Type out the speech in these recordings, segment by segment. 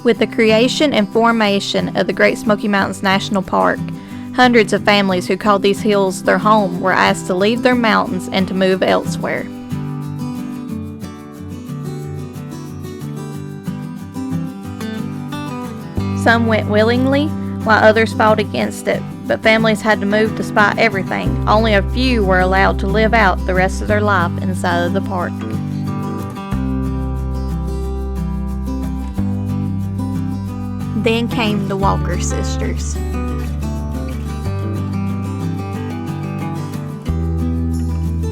With the creation and formation of the Great Smoky Mountains National Park, hundreds of families who called these hills their home were asked to leave their mountains and to move elsewhere. Some went willingly, while others fought against it, but families had to move despite everything. Only a few were allowed to live out the rest of their life inside of the park. Then came the Walker sisters.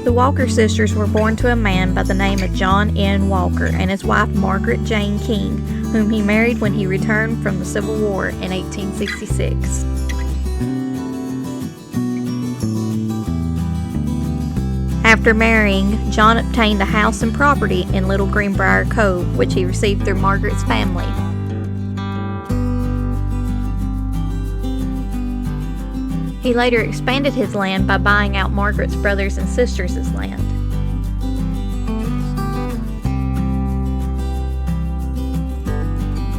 The Walker sisters were born to a man by the name of John N. Walker and his wife Margaret Jane King, whom he married when he returned from the Civil War in 1866. After marrying, John obtained a house and property in Little Greenbrier Cove, which he received through Margaret's family. He later expanded his land by buying out Margaret's brothers and sisters' land.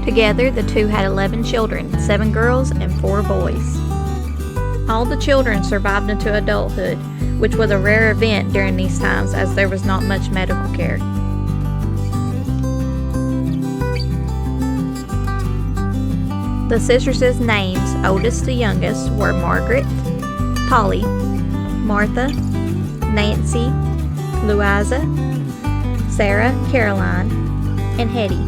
Together, the two had 11 children, 7 girls and 4 boys. All the children survived into adulthood, which was a rare event during these times as there was not much medical care. The sisters' names, oldest to youngest, were Margaret, Polly, Martha, Nancy, Louisa, Sarah, Caroline, and Hetty.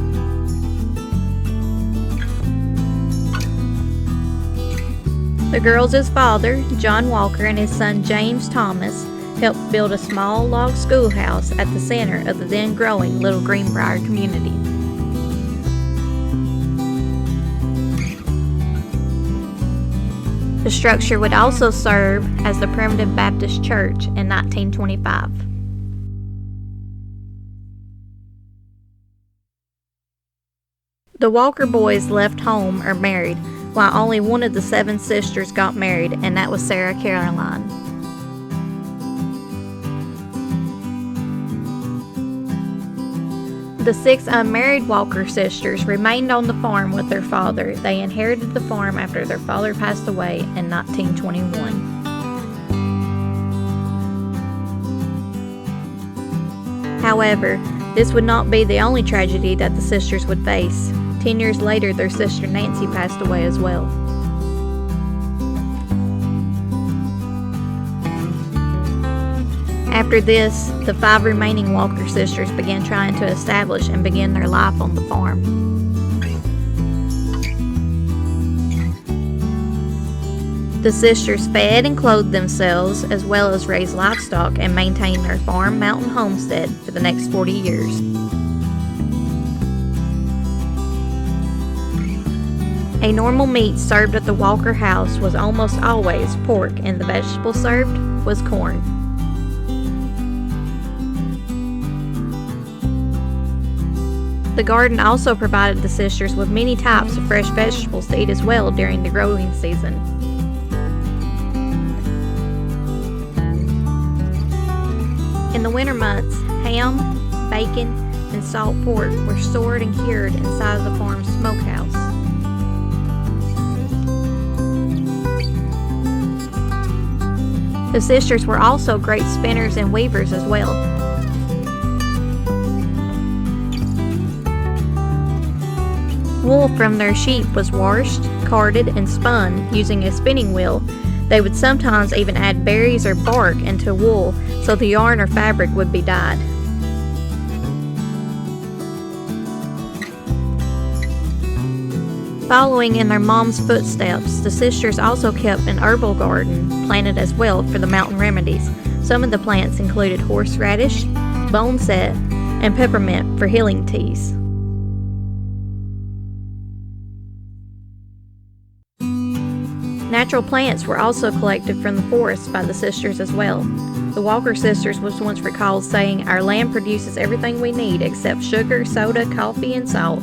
The girls' father, John Walker, and his son James Thomas helped build a small log schoolhouse at the center of the then growing Little Greenbrier community. The structure would also serve as the Primitive Baptist Church in 1925. The Walker boys left home or married, while only one of the 7 sisters got married, and that was Sarah Caroline. The 6 unmarried Walker sisters remained on the farm with their father. They inherited the farm after their father passed away in 1921. However, this would not be the only tragedy that the sisters would face. 10 years later, their sister Nancy passed away as well. After this, the 5 remaining Walker sisters began trying to establish and begin their life on the farm. The sisters fed and clothed themselves, as well as raised livestock and maintained their farm mountain homestead for the next 40 years. A normal meat served at the Walker house was almost always pork, and the vegetable served was corn. The garden also provided the sisters with many types of fresh vegetables to eat as well during the growing season. In the winter months, ham, bacon, and salt pork were stored and cured inside of the farm's smokehouse. The sisters were also great spinners and weavers as well. Wool from their sheep was washed, carded, and spun using a spinning wheel. They would sometimes even add berries or bark into wool so the yarn or fabric would be dyed. Following in their mom's footsteps, the sisters also kept an herbal garden planted as well for the mountain remedies. Some of the plants included horseradish, boneset, and peppermint for healing teas. Natural plants were also collected from the forest by the sisters as well. The Walker sisters was once recalled saying, "Our land produces everything we need except sugar, soda, coffee, and salt."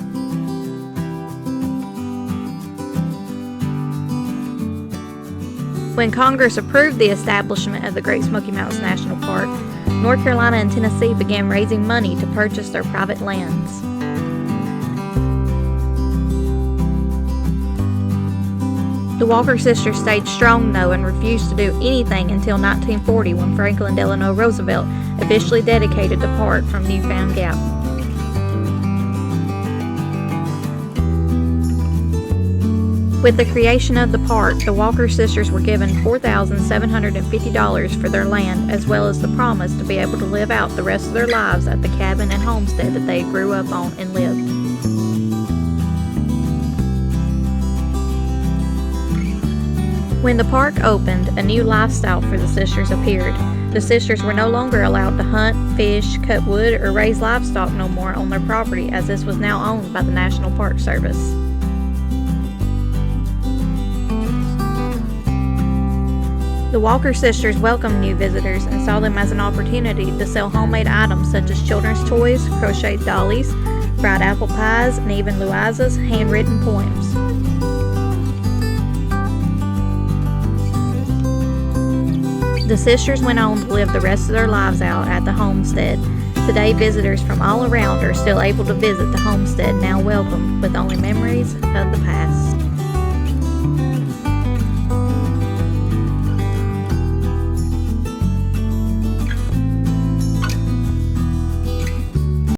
When Congress approved the establishment of the Great Smoky Mountains National Park, North Carolina and Tennessee began raising money to purchase their private lands. The Walker sisters stayed strong, though, and refused to do anything until 1940 when Franklin Delano Roosevelt officially dedicated the park from Newfound Gap. With the creation of the park, the Walker sisters were given $4,750 for their land, as well as the promise to be able to live out the rest of their lives at the cabin and homestead that they grew up on and lived. When the park opened, a new lifestyle for the sisters appeared. The sisters were no longer allowed to hunt, fish, cut wood, or raise livestock no more on their property, as this was now owned by the National Park Service. The Walker sisters welcomed new visitors and saw them as an opportunity to sell homemade items such as children's toys, crocheted dollies, fried apple pies, and even Louisa's handwritten poems. The sisters went on to live the rest of their lives out at the homestead. Today, visitors from all around are still able to visit the homestead, now welcomed with only memories of the past.